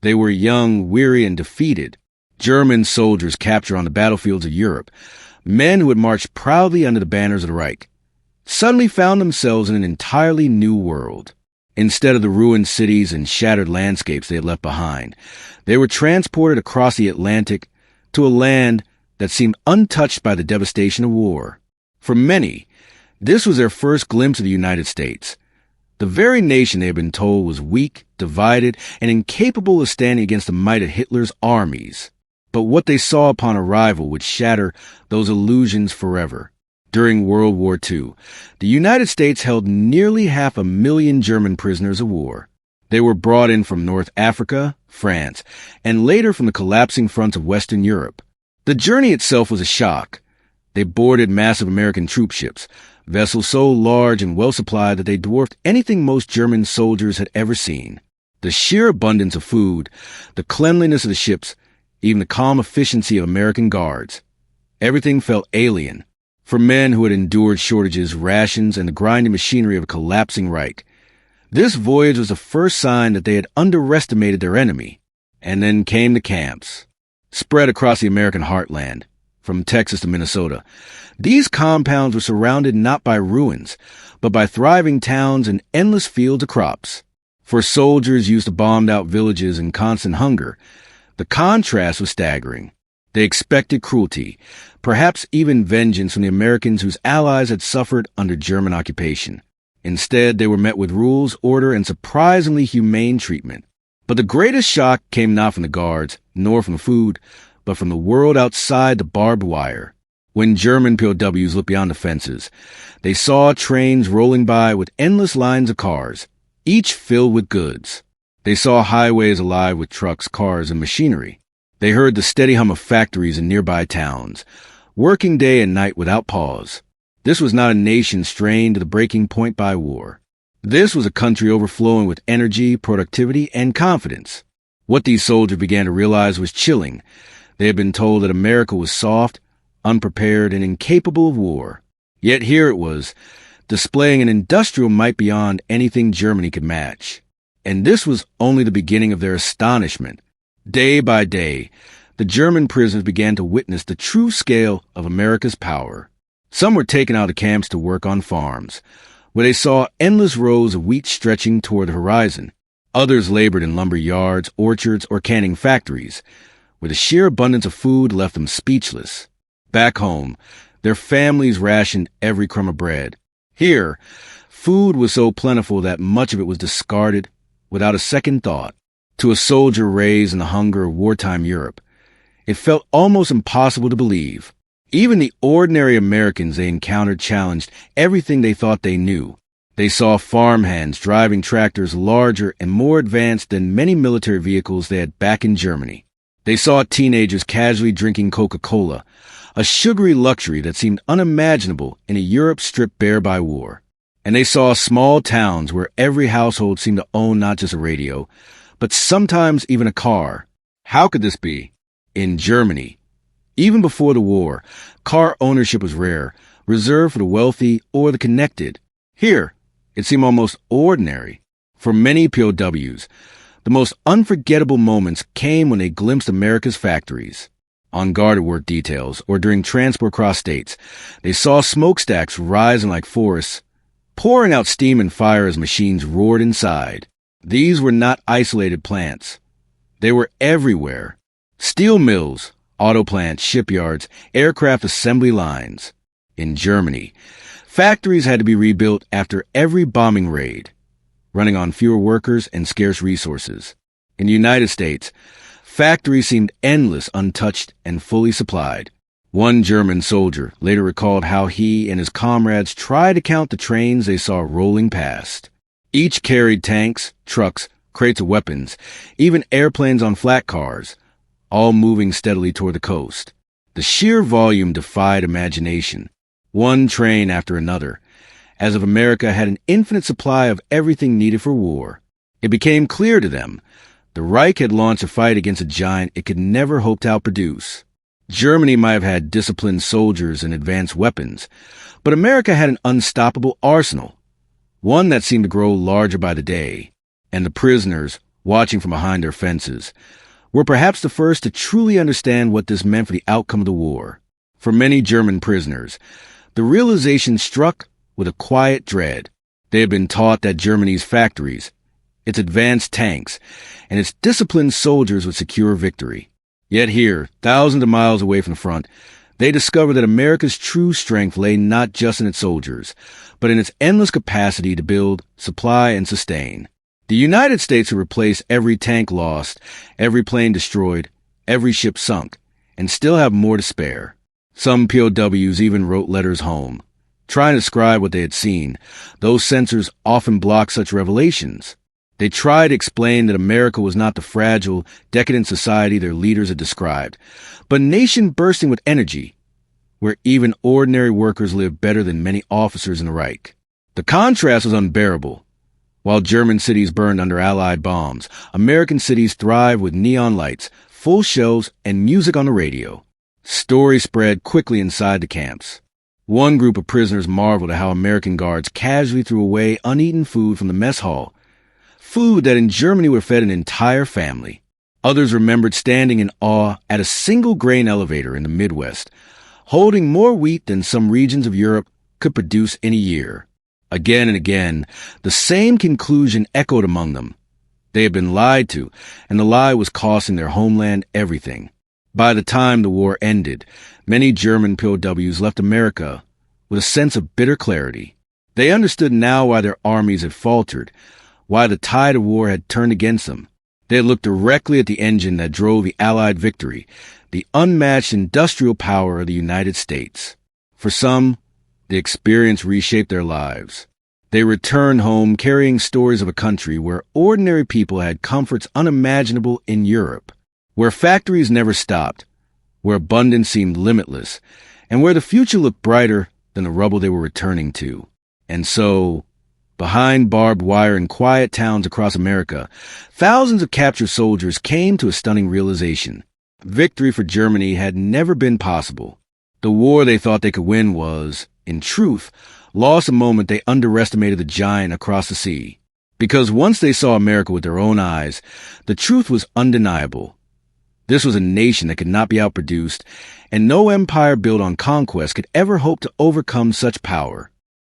They were young, weary, and defeated. German soldiers captured on the battlefields of Europe, men who had marched proudly under the banners of the Reich, suddenly found themselves in an entirely new world. Instead of the ruined cities and shattered landscapes they had left behind, they were transported across the Atlantic to a land that seemed untouched by the devastation of war. For many, this was their first glimpse of the United States, the very nation they had been told was weak, divided, and incapable of standing against the might of Hitler's armies. But what they saw upon arrival would shatter those illusions forever. During World War II, the United States held nearly 500,000 German prisoners of war. They were brought in from North Africa, France, and later from the collapsing fronts of Western Europe. The journey itself was a shock. They boarded massive American troop ships, vessels so large and well-supplied that they dwarfed anything most German soldiers had ever seen. The sheer abundance of food, the cleanliness of the ships, even the calm efficiency of American guards. Everything felt alien. For men who had endured shortages, rations, and the grinding machinery of a collapsing Reich, this voyage was the first sign that they had underestimated their enemy. And then came the camps, spread across the American heartland, from Texas to Minnesota. These compounds were surrounded not by ruins, but by thriving towns and endless fields of crops. For soldiers used to bombed-out villages and constant hunger, the contrast was staggering. They expected cruelty, perhaps even vengeance from the Americans whose allies had suffered under German occupation. Instead, they were met with rules, order, and surprisingly humane treatment. But the greatest shock came not from the guards, nor from the food, but from the world outside the barbed wire. When German POWs looked beyond the fences, they saw trains rolling by with endless lines of cars, each filled with goods. They saw highways alive with trucks, cars, and machinery. They heard the steady hum of factories in nearby towns, working day and night without pause. This was not a nation strained to the breaking point by war. This was a country overflowing with energy, productivity, and confidence. What these soldiers began to realize was chilling. They had been told that America was soft, unprepared, and incapable of war. Yet here it was, displaying an industrial might beyond anything Germany could match. And this was only the beginning of their astonishment. Day by day, the German prisoners began to witness the true scale of America's power. Some were taken out of camps to work on farms, where they saw endless rows of wheat stretching toward the horizon. Others labored in lumber yards, orchards, or canning factories, where the sheer abundance of food left them speechless. Back home, their families rationed every crumb of bread. Here, food was so plentiful that much of it was discarded without a second thought. To a soldier raised in the hunger of wartime Europe, it felt almost impossible to believe. Even the ordinary Americans they encountered challenged everything they thought they knew. They saw farmhands driving tractors larger and more advanced than many military vehicles they had back in Germany. They saw teenagers casually drinking Coca-Cola, a sugary luxury that seemed unimaginable in a Europe stripped bare by war. And they saw small towns where every household seemed to own not just a radio, but sometimes even a car. How could this be? In Germany, even before the war, car ownership was rare, reserved for the wealthy or the connected. Here, it seemed almost ordinary. For many POWs, the most unforgettable moments came when they glimpsed America's factories. On guarded work details or during transport across states, they saw smokestacks rising like forests, pouring out steam and fire as machines roared inside. These were not isolated plants. They were everywhere. Steel mills, auto plants, shipyards, aircraft assembly lines. In Germany, factories had to be rebuilt after every bombing raid, running on fewer workers and scarce resources. In the United States, factories seemed endless, untouched, and fully supplied. One German soldier later recalled how he and his comrades tried to count the trains they saw rolling past. Each carried tanks, trucks, crates of weapons, even airplanes on flat cars, all moving steadily toward the coast. The sheer volume defied imagination. One train after another, as if America had an infinite supply of everything needed for war. It became clear to them the Reich had launched a fight against a giant it could never hope to outproduce. Germany might have had disciplined soldiers and advanced weapons, but America had an unstoppable arsenal, one that seemed to grow larger by the day. And the prisoners, watching from behind their fences, were perhaps the first to truly understand what this meant for the outcome of the war. For many German prisoners, the realization struck with a quiet dread. They had been taught that Germany's factories, its advanced tanks, and its disciplined soldiers would secure victory. Yet here, thousands of miles away from the front, they discovered that America's true strength lay not just in its soldiers, but in its endless capacity to build, supply, and sustain. The United States would replace every tank lost, every plane destroyed, every ship sunk, and still have more to spare. Some POWs even wrote letters home, trying to describe what they had seen. Those censors often blocked such revelations. They tried to explain that America was not the fragile, decadent society their leaders had described, but a nation bursting with energy, where even ordinary workers lived better than many officers in the Reich. The contrast was unbearable. While German cities burned under Allied bombs, American cities thrived with neon lights, full shows, and music on the radio. Stories spread quickly inside the camps. One group of prisoners marveled at how American guards casually threw away uneaten food from the mess hall, food that in Germany would have fed an entire family. Others remembered standing in awe at a single grain elevator in the Midwest, holding more wheat than some regions of Europe could produce in a year. Again and again, the same conclusion echoed among them. They had been lied to, and the lie was costing their homeland everything. By the time the war ended, many German POWs left America with a sense of bitter clarity. They understood now why their armies had faltered, why the tide of war had turned against them. They had looked directly at the engine that drove the Allied victory, the unmatched industrial power of the United States. For some, the experience reshaped their lives. They returned home carrying stories of a country where ordinary people had comforts unimaginable in Europe, where factories never stopped, where abundance seemed limitless, and where the future looked brighter than the rubble they were returning to. And so, behind barbed wire in quiet towns across America, thousands of captured soldiers came to a stunning realization. Victory for Germany had never been possible. The war they thought they could win was, in truth, lost the moment they underestimated the giant across the sea. Because once they saw America with their own eyes, the truth was undeniable. This was a nation that could not be outproduced, and no empire built on conquest could ever hope to overcome such power.